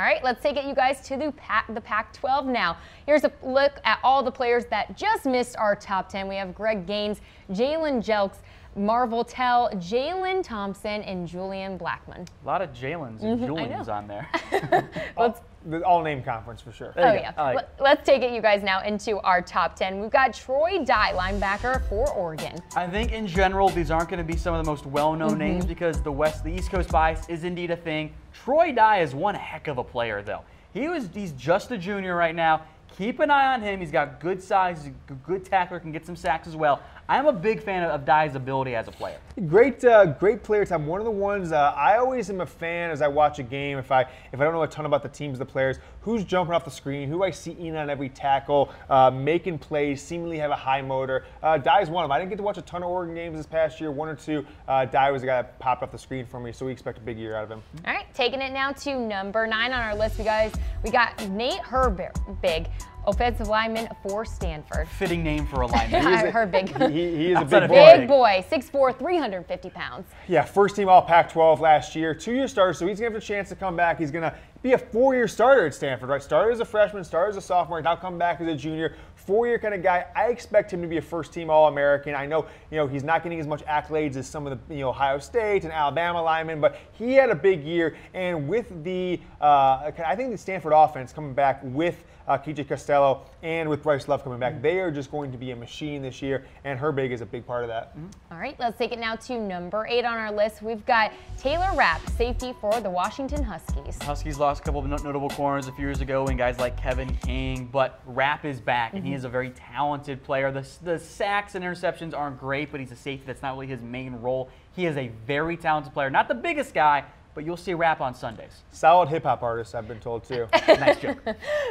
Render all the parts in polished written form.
All right, let's take it, you guys, to the Pac-12 now. Here's a look at all the players that just missed our top 10. We have Greg Gaines, Jalen Jelks, Marvel Tell, Jalen Thompson, and Julian Blackman. A lot of Jalen's and Julian's on there. The all-name conference for sure. Oh, yeah. Let's take it, you guys, now into our top 10. We've got Troy Dye, linebacker for Oregon. I think in general, these aren't going to be some of the most well-known names because the East Coast bias is indeed a thing. Troy Dye is one heck of a player, though. He's just a junior right now. Keep an eye on him. He's got good size, he's a good tackler, can get some sacks as well. I'm a big fan of Dye's ability as a player. Great player time. One of the ones I always am a fan as I watch a game. If I don't know a ton about the teams, the players, who's jumping off the screen, who I see in on every tackle, making plays, seemingly have a high motor. Dye's one of them. I didn't get to watch a ton of Oregon games this past year, one or two. Dye was the guy that popped off the screen for me, so we expect a big year out of him. All right, taking it now to number 9 on our list, we got Nate Herbig, offensive lineman for Stanford. Fitting name for a lineman. Herbig. He is a big boy. Big boy, 6'4", 350 pounds. Yeah, first team all Pac-12 last year, 2-year starter, so he's going to have a chance to come back. He's going to be a 4-year starter at Stanford, right? Started as a freshman, started as a sophomore, now come back as a junior. 4-year kind of guy. I expect him to be a first-team All-American. I know, he's not getting as much accolades as some of the, Ohio State and Alabama linemen, but he had a big year. And with the, I think the Stanford offense coming back with KJ Costello and with Bryce Love coming back, they are just going to be a machine this year, and Herbig is a big part of that. All right, let's take it now to number 8 on our list. We've got Taylor Rapp, safety for the Washington Huskies. Huskies lost a couple of notable corners a few years ago and guys like Kevin King, but Rapp is back, and he is a very talented player. The sacks and interceptions aren't great, but he's a safety. That's not really his main role. He is a very talented player. Not the biggest guy, but you'll see Rapp on Sundays. Solid hip-hop artist, I've been told, too. Nice joke.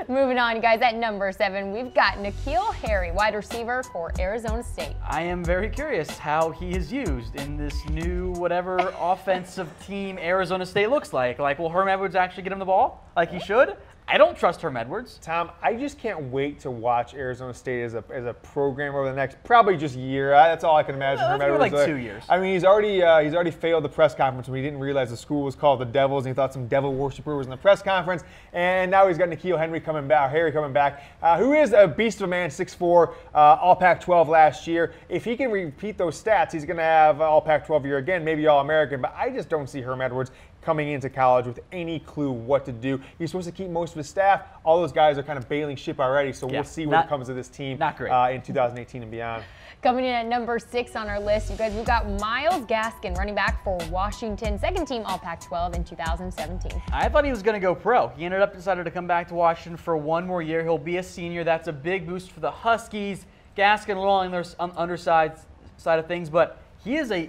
Moving on, guys, at number 7, we've got N'Keal Harry, wide receiver for Arizona State. I am very curious how he is used in this new whatever offensive team Arizona State looks like. Will Herm Edwards actually get him the ball like he should? I don't trust Herm Edwards. Tom, I just can't wait to watch Arizona State as a program over the next probably just year. That's all I can imagine. Herm Edwards, like 2 years. I mean, he's already failed the press conference when he didn't realize the school was called the Devils, and he thought some devil worshiper was in the press conference. And now he's got N'Keal Harry coming back, who is a beast of a man, 6'4", All Pac-12 last year. If he can repeat those stats, he's going to have All Pac-12 year again, maybe All American. But I just don't see Herm Edwards coming into college with any clue what to do. He's supposed to keep most of his staff. All those guys are kind of bailing ship already, so we'll see what comes of this team in 2018 and beyond. Coming in at number 6 on our list, you guys, we've got Myles Gaskin, running back for Washington, second team All Pac-12 in 2017. I thought he was going to go pro. He ended up decided to come back to Washington for one more year. He'll be a senior. That's a big boost for the Huskies. Gaskin a little on their underside of things, but he is a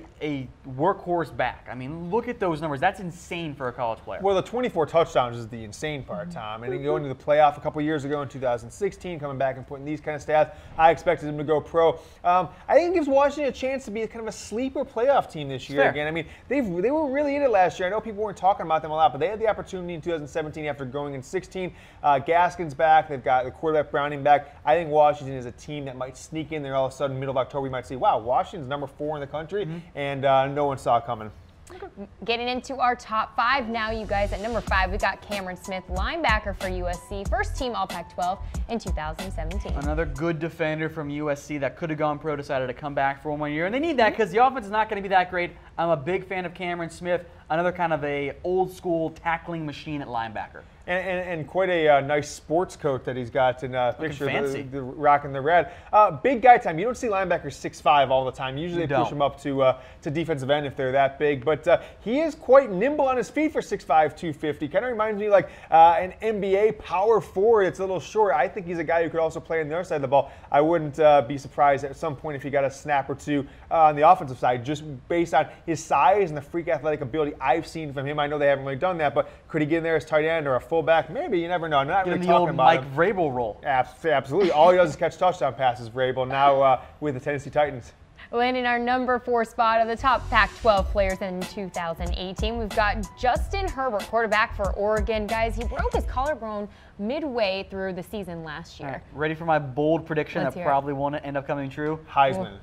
workhorse back. I mean, look at those numbers. That's insane for a college player. Well, the 24 touchdowns is the insane part, Tom. And then going to the playoff a couple years ago in 2016, coming back and putting these kind of stats, I expected him to go pro. I think it gives Washington a chance to be kind of a sleeper playoff team this year again. I mean, they were really in it last year. I know people weren't talking about them a lot, but they had the opportunity in 2017 after going in 16. Gaskin's back. They've got the quarterback Browning back. I think Washington is a team that might sneak in there all of a sudden, middle of October. We might see, wow, Washington's number 4 in the country, and no one saw it coming. Getting into our top 5 now, you guys. At number 5, we got Cameron Smith, linebacker for USC, first team All Pac-12 in 2017. Another good defender from USC that could have gone pro, decided to come back for one more year, and they need that because the offense is not going to be that great. I'm a big fan of Cameron Smith, another kind of a old school tackling machine at linebacker. And quite a nice sports coat that he's got in a picture, the rocking the red. Big guy time. You don't see linebackers 6'5" all the time. Usually they push them up to defensive end if they're that big. But he is quite nimble on his feet for 6'5", 250. Kind of reminds me like an NBA power forward. It's a little short. I think he's a guy who could also play on the other side of the ball. I wouldn't be surprised at some point if he got a snap or two on the offensive side, just based on his size and the freak athletic ability I've seen from him. I know they haven't really done that, but could he get in there as tight end or a fullback? Maybe, you never know. I'm not really talking about Mike Vrabel role. Absolutely. All he does is catch touchdown passes, Vrabel, now with the Tennessee Titans. Landing our number 4 spot of the top Pac-12 players in 2018, we've got Justin Herbert, quarterback for Oregon. Guys, he broke his collarbone midway through the season last year. Right. Ready for my bold prediction that probably won't end up coming true? Heisman.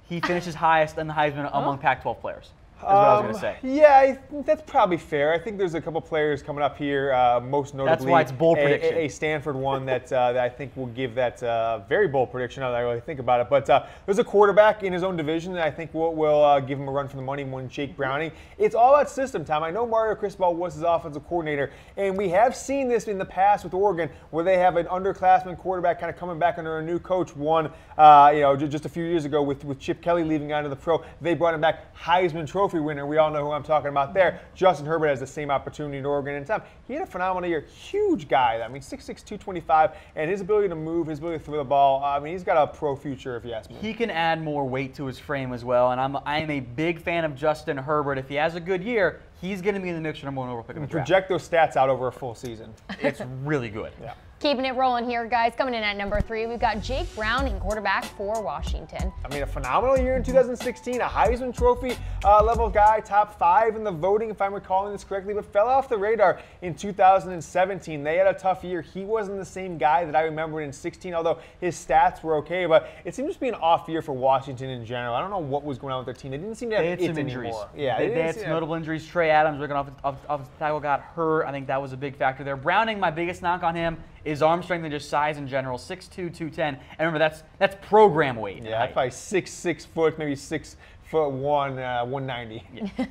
He finishes highest in the Heisman among Pac-12 players. Is what I was going to say. Yeah, I think that's probably fair. I think there's a couple players coming up here, most notably that's why it's bold prediction. A Stanford one that I think will give that very bold prediction now that I really think about it. But there's a quarterback in his own division that I think will give him a run for the money, one Jake Browning. It's all about system, Tom. I know Mario Cristobal was his offensive coordinator, and we have seen this in the past with Oregon where they have an underclassman quarterback kind of coming back under a new coach. One, just a few years ago with Chip Kelly leaving out of the pro, they brought him back, Heisman Trophy winner. We all know who I'm talking about there. Justin Herbert has the same opportunity in Oregon. And Tom, he had a phenomenal year. Huge guy. I mean, 6'6", 225, and his ability to move, his ability to throw the ball. I mean, he's got a pro future, if you ask me. He can add more weight to his frame as well. And I am a big fan of Justin Herbert. If he has a good year, he's going to be in the mix for number one overall pick of the draft. Project those stats out over a full season. It's really good. Yeah. Keeping it rolling here, guys. Coming in at number 3, we've got Jake Browning, quarterback for Washington. I mean, a phenomenal year in 2016, a Heisman Trophy level guy, top 5 in the voting, if I'm recalling this correctly, but fell off the radar in 2017. They had a tough year. He wasn't the same guy that I remembered in 16, although his stats were okay, but it seemed to be an off year for Washington in general. I don't know what was going on with their team. They didn't seem to have some injuries. Anymore. Yeah, they had some notable injuries. Trey Adams, looking off tackle, got hurt. I think that was a big factor there. Browning, my biggest knock on him is arm strength and just size in general, 6'2", 210. And remember, that's program weight. Yeah, that's probably 6 foot, maybe 6'1", 190. Yeah.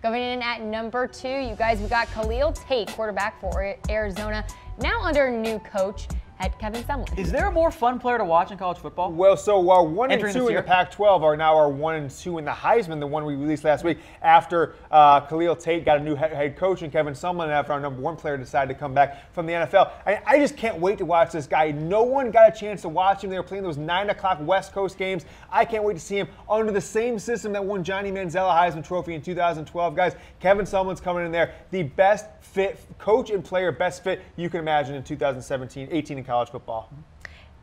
Coming in at number 2, you guys, we got Khalil Tate, quarterback for Arizona, now under a new coach at Kevin Sumlin. Is there a more fun player to watch in college football? Well, so our 1 and 2 in the Pac-12 are now our 1 and 2 in the Heisman, the one we released last week after Khalil Tate got a new head coach and Kevin Sumlin after our number 1 player decided to come back from the NFL. I just can't wait to watch this guy. No one got a chance to watch him. They were playing those 9 o'clock West Coast games. I can't wait to see him under the same system that won Johnny Manziel a Heisman Trophy in 2012. Guys, Kevin Sumlin's coming in there. The best fit coach and player, best fit you can imagine in 2017-18 in college football.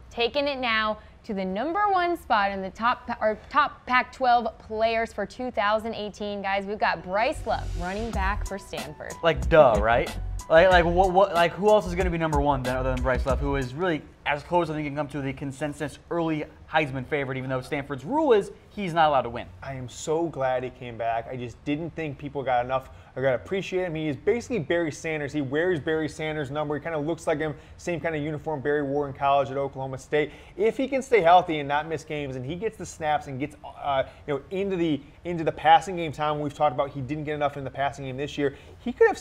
Taking it now to the number 1 spot in the top Pac-12 players for 2018, guys. We've got Bryce Love, running back for Stanford. Like, duh, right? Like who else is going to be number 1 other than Bryce Love, who is really as close as I think you can come to the consensus early Heisman favorite, even though Stanford's rule is he's not allowed to win. I am so glad he came back. I just didn't think people got enough. I got to appreciate him. He is basically Barry Sanders. He wears Barry Sanders' number. He kind of looks like him, same kind of uniform Barry wore in college at Oklahoma State. If he can stay healthy and not miss games, and he gets the snaps and gets into the passing game time, we've talked about he didn't get enough in the passing game this year. He could have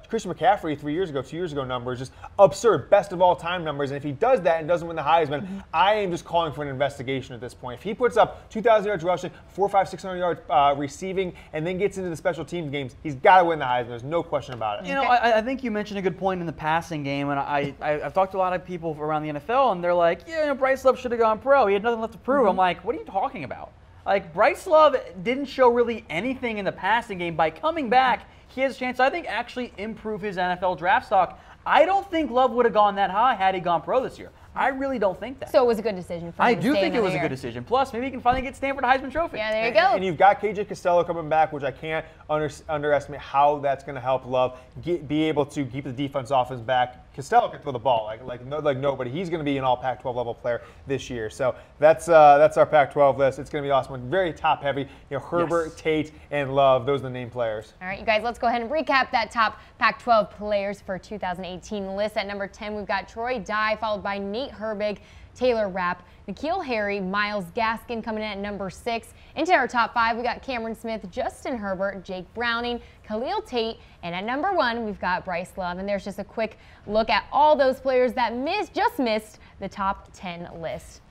Christian McCaffrey 2 years ago numbers, just absurd, best of all time numbers. And if he does that and doesn't win the Heisman, I am just calling for an investigation at this point. If he puts up 2,000 yards rushing, 400, 500, 600 yards receiving, and then gets into the special teams games, he's got to win the Heisman. There's no question about it. You know, I think you mentioned a good point in the passing game, and I've talked to a lot of people around the NFL, and they're like, yeah, Bryce Love should have gone pro. He had nothing left to prove. I'm like, what are you talking about? Like, Bryce Love didn't show really anything in the passing game. By coming back, he has a chance to, I think, actually improve his NFL draft stock. I don't think Love would have gone that high had he gone pro this year. I really don't think that. So it was a good decision for him I do think it was a good decision. Plus, maybe he can finally get Stanford a Heisman Trophy. Yeah, there you go. And you've got KJ Costello coming back, which I can't underestimate how that's going to help Love be able to keep the defense off his back. Costello can throw the ball like nobody. He's going to be an all Pac-12 level player this year. So that's our Pac-12 list. It's going to be awesome. Very top heavy. Herbert, yes. Tate, and Love. Those are the name players. All right, you guys, let's go ahead and recap that top Pac-12 players for 2018 list. At number 10, we've got Troy Dye, followed by Nate Herbig, Taylor Rapp, N'Keal Harry, Myles Gaskin coming in at number 6. Into our top 5, we got Cameron Smith, Justin Herbert, Jake Browning, Khalil Tate, and at number 1, we've got Bryce Love. And there's just a quick look at all those players that just missed the top 10 list.